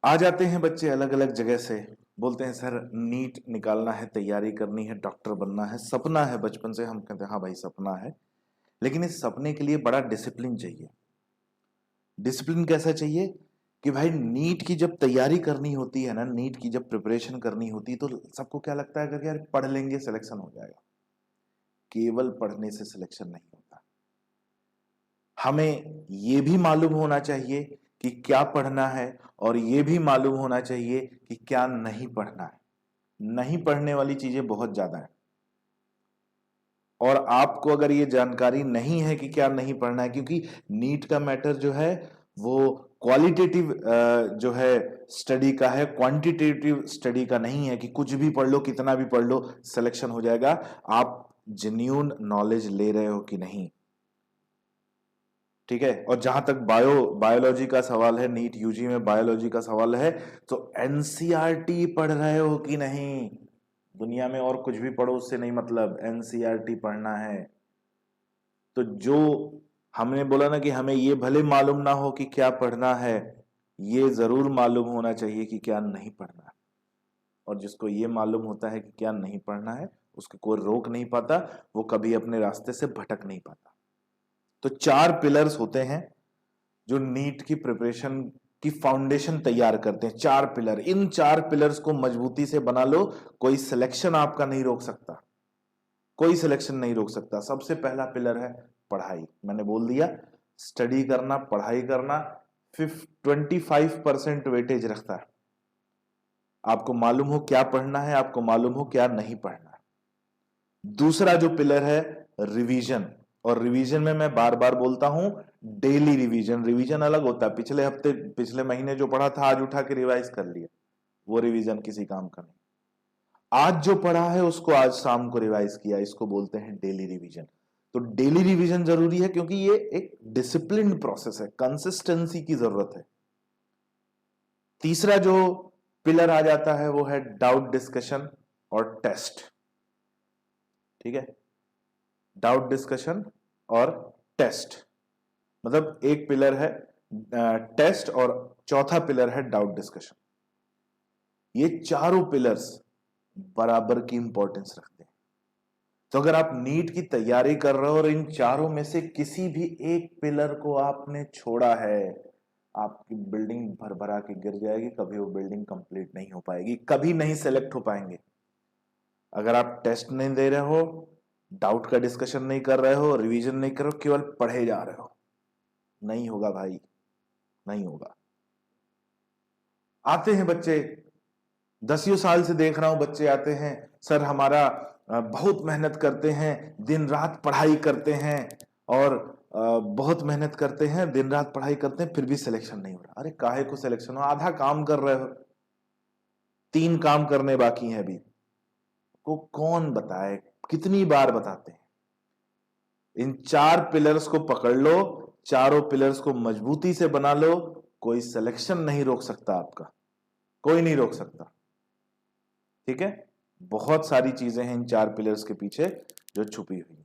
आ जाते हैं बच्चे अलग अलग जगह से, बोलते हैं सर नीट निकालना है, तैयारी करनी है, डॉक्टर बनना है, सपना है बचपन से। हम कहते हैं हाँ भाई सपना है, लेकिन इस सपने के लिए बड़ा डिसिप्लिन चाहिए। डिसिप्लिन कैसा चाहिए कि भाई नीट की जब तैयारी करनी होती है ना, नीट की जब प्रिपरेशन करनी होती है, तो सबको क्या लगता है कि यार पढ़ लेंगे सिलेक्शन हो जाएगा। केवल पढ़ने से सिलेक्शन नहीं होता। हमें यह भी मालूम होना चाहिए कि क्या पढ़ना है, और यह भी मालूम होना चाहिए कि क्या नहीं पढ़ना है। नहीं पढ़ने वाली चीजें बहुत ज्यादा है, और आपको अगर ये जानकारी नहीं है कि क्या नहीं पढ़ना है, क्योंकि नीट का मैटर जो है वो क्वालिटेटिव जो है स्टडी का है, क्वांटिटेटिव स्टडी का नहीं है कि कुछ भी पढ़ लो, कितना भी पढ़ लो सिलेक्शन हो जाएगा। आप जेन्युइन नॉलेज ले रहे हो कि नहीं, ठीक है। और जहां तक बायोलॉजी का सवाल है, नीट यूजी में बायोलॉजी का सवाल है, तो एनसीईआरटी पढ़ रहे हो कि नहीं। दुनिया में और कुछ भी पढ़ो उससे नहीं मतलब, एनसीईआरटी पढ़ना है। तो जो हमने बोला ना कि हमें ये भले मालूम ना हो कि क्या पढ़ना है, ये जरूर मालूम होना चाहिए कि क्या नहीं पढ़ना है। और जिसको ये मालूम होता है कि क्या नहीं पढ़ना है, उसको कोई रोक नहीं पाता, वो कभी अपने रास्ते से भटक नहीं पाता। तो 4 पिलर्स होते हैं जो नीट की प्रिपरेशन की फाउंडेशन तैयार करते हैं। 4 पिलर, इन 4 पिलर्स को मजबूती से बना लो, कोई सिलेक्शन आपका नहीं रोक सकता, कोई सिलेक्शन नहीं रोक सकता। सबसे पहला पिलर है पढ़ाई। मैंने बोल दिया, स्टडी करना, पढ़ाई करना 25% वेटेज रखता है। आपको मालूम हो क्या पढ़ना है, आपको मालूम हो क्या नहीं पढ़ना है। दूसरा जो पिलर है रिवीजन, और रिवीजन में मैं बार बार बोलता हूं डेली रिवीजन। रिवीजन अलग होता है, पिछले हफ्ते पिछले महीने जो पढ़ा था आज उठा के रिवाइज कर लिया, वो रिवीजन किसी काम का नहीं। आज जो पढ़ा है उसको आज शाम को रिवाइज किया, इसको बोलते हैं डेली रिवीजन। तो डेली रिवीजन जरूरी है, क्योंकि ये एक डिसिप्लिन्ड प्रोसेस है, कंसिस्टेंसी की जरूरत है। तीसरा जो पिलर आ जाता है वो है डाउट डिस्कशन और टेस्ट, ठीक है। डाउट डिस्कशन और टेस्ट, मतलब एक पिलर है टेस्ट और चौथा पिलर है डाउट डिस्कशन। ये चारों पिलर्स बराबर की इंपॉर्टेंस रखते हैं। तो अगर आप नीट की तैयारी कर रहे हो और इन चारों में से किसी भी एक पिलर को आपने छोड़ा है, आपकी बिल्डिंग भर भरा के गिर जाएगी, कभी वो बिल्डिंग कंप्लीट नहीं हो पाएगी, कभी नहीं सेलेक्ट हो पाएंगे। अगर आप टेस्ट नहीं दे रहे हो, डाउट का डिस्कशन नहीं कर रहे हो, रिवीजन नहीं कर रहे हो, केवल पढ़े जा रहे हो, नहीं होगा भाई, नहीं होगा। आते हैं बच्चे, 10 साल से देख रहा हूं बच्चे आते हैं, सर हमारा बहुत मेहनत करते हैं, दिन रात पढ़ाई करते हैं, और बहुत मेहनत करते हैं, दिन रात पढ़ाई करते हैं, फिर भी सिलेक्शन नहीं हो रहा। अरे काहे को सिलेक्शन हो, आधा काम कर रहे हो, 3 काम करने बाकी हैं अभी। को कौन बताए, कितनी बार बताते हैं। इन 4 पिलर्स को पकड़ लो, चारों पिलर्स को मजबूती से बना लो, कोई सिलेक्शन नहीं रोक सकता आपका, कोई नहीं रोक सकता, ठीक है। बहुत सारी चीजें हैं इन 4 पिलर्स के पीछे जो छुपी हुई हैं।